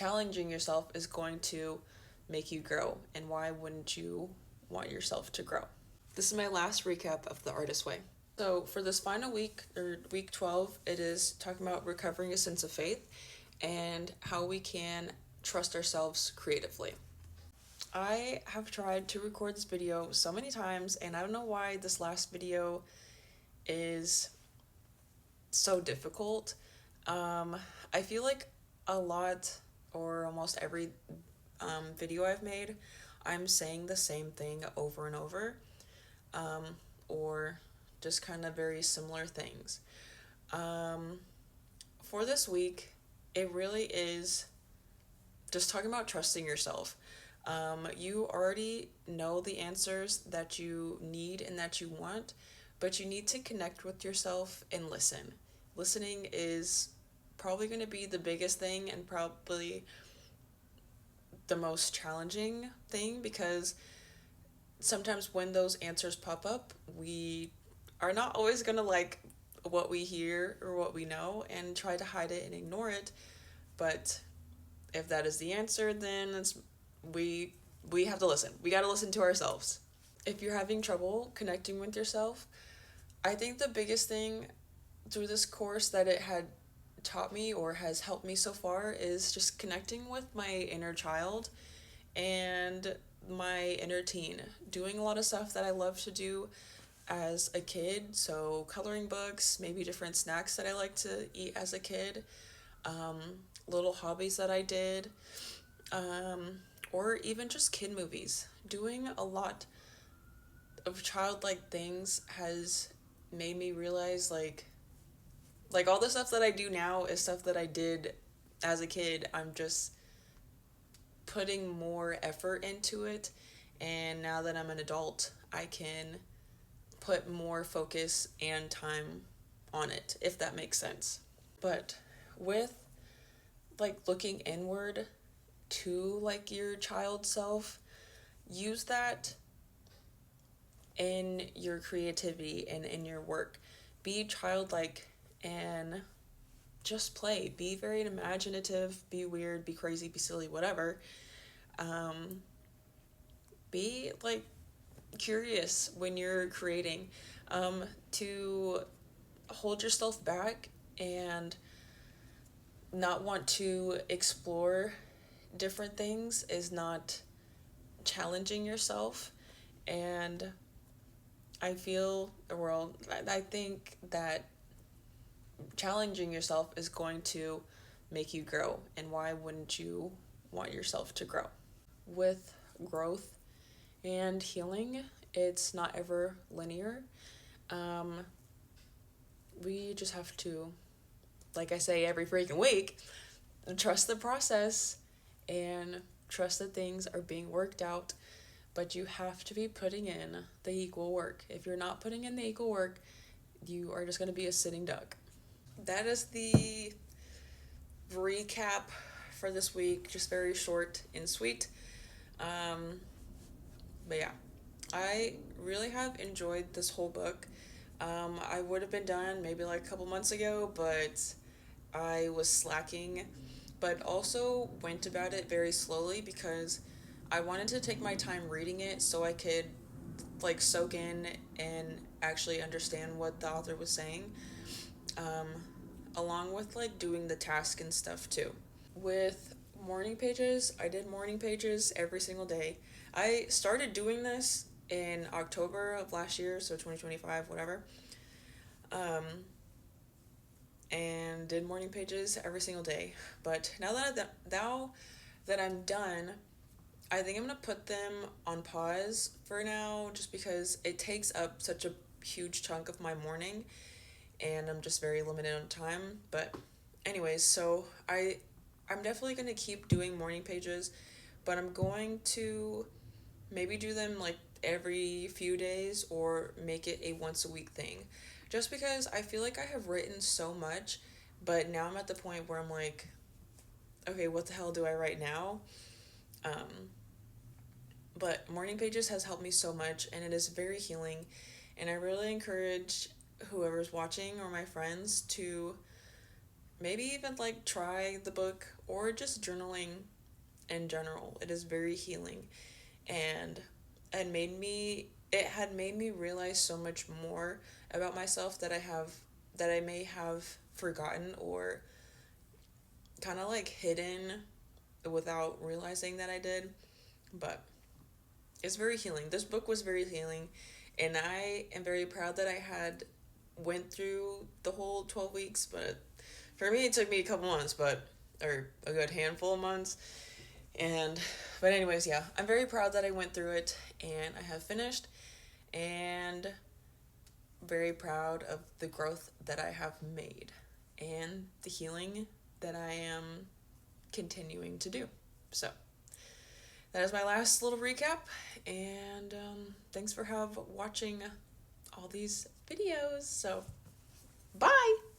challenging yourself is going to make you grow, and why wouldn't you want yourself to grow? This is my last recap of The Artist Way. So, for this final week, or week 12, it is talking about recovering a sense of faith and how we can trust ourselves creatively. I have tried to record this video so many times, and I don't know why this last video is so difficult. I feel like a lot, or almost every video I've made, I'm saying the same thing over and over, or just kind of very similar things. For this week, it really is just talking about trusting yourself. You already know the answers that you need and that you want, but you need to connect with yourself and listen. Listening is probably going to be the biggest thing and probably the most challenging thing, because sometimes when those answers pop up, we are not always going to like what we hear or what we know and try to hide it and ignore it. But if that is the answer, then we have to listen. We got to listen to ourselves. If you're having trouble connecting with yourself, I think the biggest thing through this course that it had taught me or has helped me so far is just connecting with my inner child and my inner teen, doing a lot of stuff that I love to do as a kid. So coloring books, maybe different snacks that I like to eat as a kid, little hobbies that I did, or even just kid movies. Doing a lot of childlike things has made me realize like all the stuff that I do now is stuff that I did as a kid. I'm just putting more effort into it, and now that I'm an adult, I can put more focus and time on it, if that makes sense. But with like looking inward to like your child self, use that in your creativity and in your work. Be childlike and just play. Be very imaginative, be weird, be crazy, be silly, whatever. Be like curious when you're creating. To hold yourself back and not want to explore different things is not challenging yourself. And I think that challenging yourself is going to make you grow, and why wouldn't you want yourself to grow? With growth and healing, it's not ever linear. We just have to, like I say every freaking week, trust the process and trust that things are being worked out, but you have to be putting in the equal work. If you're not putting in the equal work, you are just going to be a sitting duck. That is the recap for this week, just very short and sweet. But yeah, I really have enjoyed this whole book. I would have been done maybe like a couple months ago, but I was slacking, but also went about it very slowly because I wanted to take my time reading it so I could like soak in and actually understand what the author was saying, um, along with like doing the task and stuff too. With morning pages, I did morning pages every single day. I started doing this in October of last year, so 2025, whatever. And did morning pages every single day. But now that I'm done, I think I'm gonna put them on pause for now, just because it takes up such a huge chunk of my morning, and I'm just very limited on time. But anyways, so I'm definitely gonna keep doing morning pages, but I'm going to maybe do them like every few days or make it a once a week thing. Just because I feel like I have written so much, but now I'm at the point where I'm like, okay, what the hell do I write now? But morning pages has helped me so much, and it is very healing, and I really encourage whoever's watching or my friends to maybe even like try the book or just journaling in general. It is very healing, and it had made me realize so much more about myself that I may have forgotten or kind of like hidden without realizing that I did. But it's very healing. This book was very healing, and I am very proud that I had went through the whole 12 weeks, but for me it took me a couple months, but or a good handful of months. And but anyways, yeah, I'm very proud that I went through it and I have finished, and very proud of the growth that I have made and the healing that I am continuing to do. So that is my last little recap, and thanks for watching all these videos. So bye.